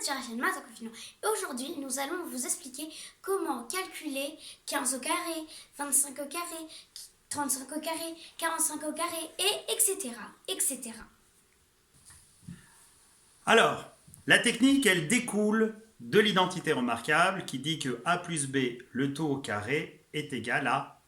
êtes sur la chaîne Maths Aquafino. Et aujourd'hui, nous allons vous expliquer comment calculer 15 au carré, 25 au carré, 35 au carré, 45 au carré, et etc. etc. Alors, la technique, elle découle de l'identité remarquable qui dit que a plus b, le taux au carré, est égal à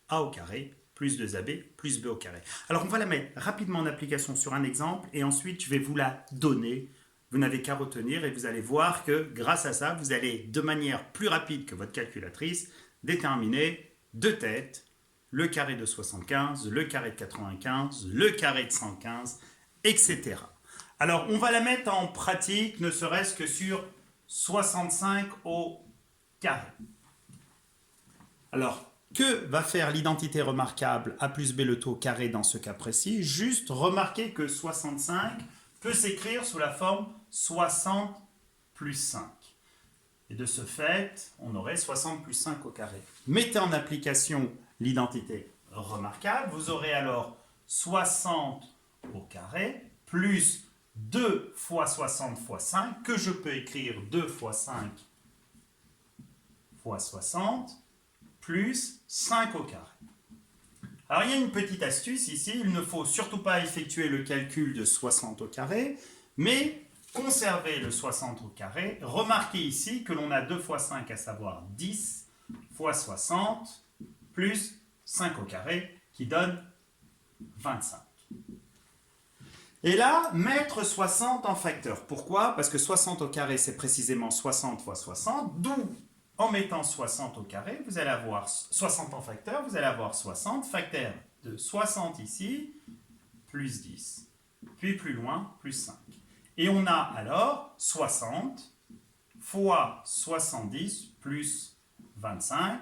a au carré plus 2ab plus b au carré. Alors, on va la mettre rapidement en application sur un exemple et ensuite, je vais vous la donner. Vous n'avez qu'à retenir et vous allez voir que grâce à ça, vous allez de manière plus rapide que votre calculatrice déterminer de tête le carré de 75, le carré de 95, le carré de 115, etc. Alors, on va la mettre en pratique, ne serait-ce que sur 65 au carré. Alors, que va faire l'identité remarquable a plus b le taux au carré dans ce cas précis? Juste remarquez que 65 peut s'écrire sous la forme 60 plus 5. Et de ce fait, on aurait 60 plus 5 au carré. Mettez en application l'identité remarquable, vous aurez alors 60 au carré plus 2 fois 60 fois 5, que je peux écrire 2 fois 5 fois 60, plus 5 au carré. Alors, il y a une petite astuce ici, il ne faut surtout pas effectuer le calcul de 60 au carré, mais conserver le 60 au carré. Remarquez ici que l'on a 2 fois 5, à savoir 10 fois 60, plus 5 au carré, qui donne 25. Et là, mettre 60 en facteur. Pourquoi? Parce que 60 au carré, c'est précisément 60 fois 60, d'où, en mettant 60 au carré, vous allez avoir 60 en facteur, vous allez avoir 60, facteur de 60 ici, plus 10, puis plus loin, plus 5. Et on a alors 60 fois 70 plus 25,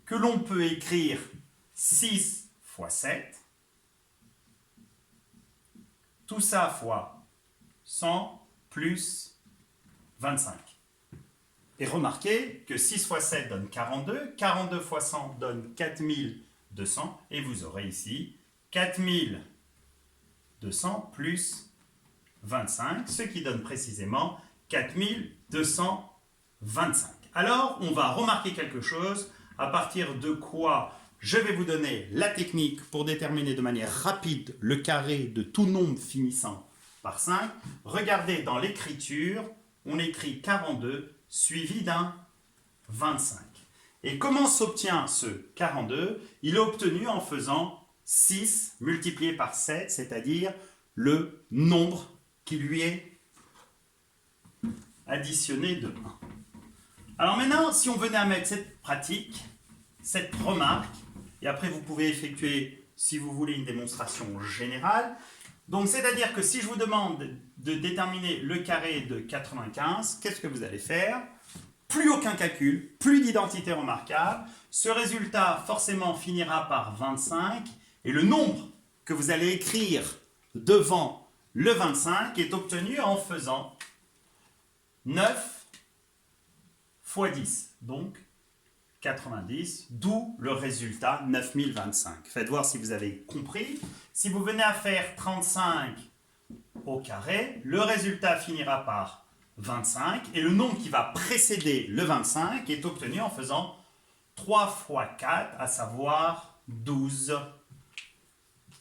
que l'on peut écrire 6 fois 7, tout ça fois 100 plus 25. Et remarquez que 6 fois 7 donne 42, 42 fois 100 donne 4200, et vous aurez ici 4200 plus 25, ce qui donne précisément 4225. Alors, on va remarquer quelque chose, à partir de quoi je vais vous donner la technique pour déterminer de manière rapide le carré de tout nombre finissant par 5. Regardez dans l'écriture, on écrit 42 suivi d'un 25. Et comment s'obtient ce 42? Il est obtenu en faisant 6 multiplié par 7, c'est-à-dire le nombre qui lui est additionné de 1. Alors maintenant, si on venait à mettre cette pratique, cette remarque, et après vous pouvez effectuer, si vous voulez, une démonstration générale. Donc, c'est-à-dire que si je vous demande de déterminer le carré de 95, qu'est-ce que vous allez faire? Plus aucun calcul, plus d'identité remarquable. Ce résultat, forcément, finira par 25. Et le nombre que vous allez écrire devant le 25 est obtenu en faisant 9 fois 10. Donc, 90, d'où le résultat 9025. Faites voir si vous avez compris. Si vous venez à faire 35 au carré, le résultat finira par 25 et le nombre qui va précéder le 25 est obtenu en faisant 3 fois 4, à savoir 12.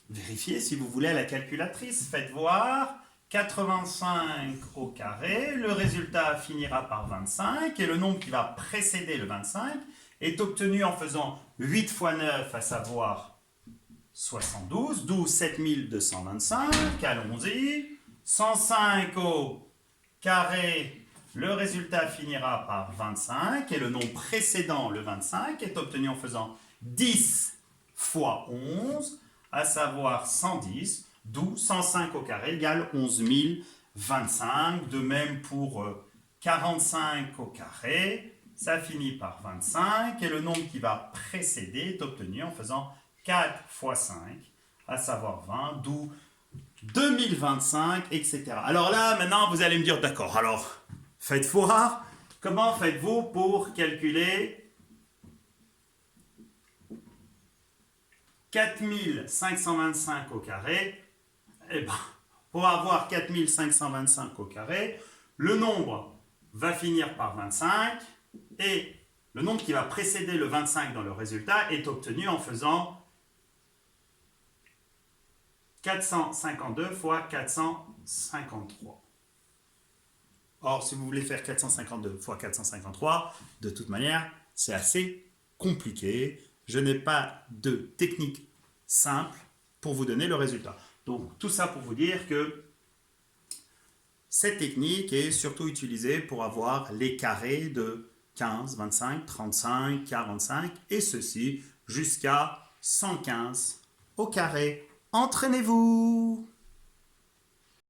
Vérifiez si vous voulez à la calculatrice. Faites voir. 85 au carré, le résultat finira par 25 et le nombre qui va précéder le 25 est obtenu en faisant 8 fois 9, à savoir 72, d'où 7225, allons-y. 105 au carré, le résultat finira par 25 et le nombre précédent, le 25, est obtenu en faisant 10 fois 11, à savoir 110, d'où 105 au carré égale 11 025. De même pour 45 au carré, ça finit par 25 et le nombre qui va précéder est obtenu en faisant 4 fois 5, à savoir 20, d'où 2025, etc. Alors là, maintenant, vous allez me dire, d'accord, alors, faites voir, comment faites-vous pour calculer 4525 au carré? Eh bien, pour avoir 4525 au carré, le nombre va finir par 25 et le nombre qui va précéder le 25 dans le résultat est obtenu en faisant 452 fois 453. Or, si vous voulez faire 452 fois 453, de toute manière, c'est assez compliqué. Je n'ai pas de technique simple pour vous donner le résultat. Donc, tout ça pour vous dire que cette technique est surtout utilisée pour avoir les carrés de 15, 25, 35, 45 et ceci jusqu'à 115 au carré. Entraînez-vous!